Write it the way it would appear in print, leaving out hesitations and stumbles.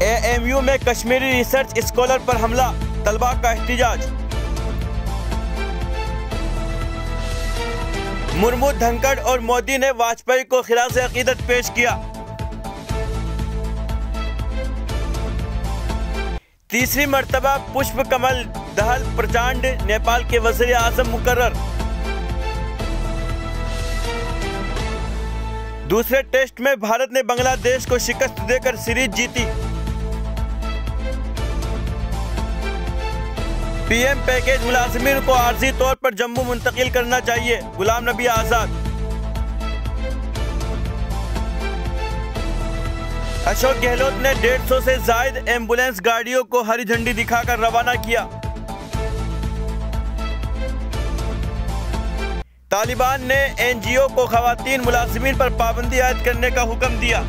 AMU में Kashmiri research scholar पर हमला, तलबा का एहतिजाज। मुर्मू, धनखड़ और मोदी ने वाजपेयी को खिराज अकीदत पेश किया। तीसरी मर्तबा पुष्प कमल दहल प्रचंड नेपाल के वज़ीर आज़म मुकर्रर। दूसरे टेस्ट में भारत ने बांग्लादेश को शिकस्त देकर सीरीज जीती। पीएम पैकेज मुलाजिमीन को आर्जी तौर पर जम्मू मुंतकिल करना चाहिए, गुलाम नबी आजाद। अशोक गहलोत ने 150 से जायद एम्बुलेंस गाड़ियों को हरी झंडी दिखाकर रवाना किया। तालिबान ने NGO को खवातीन मुलाजिमीन पर पाबंदी आयद करने का हुक्म दिया।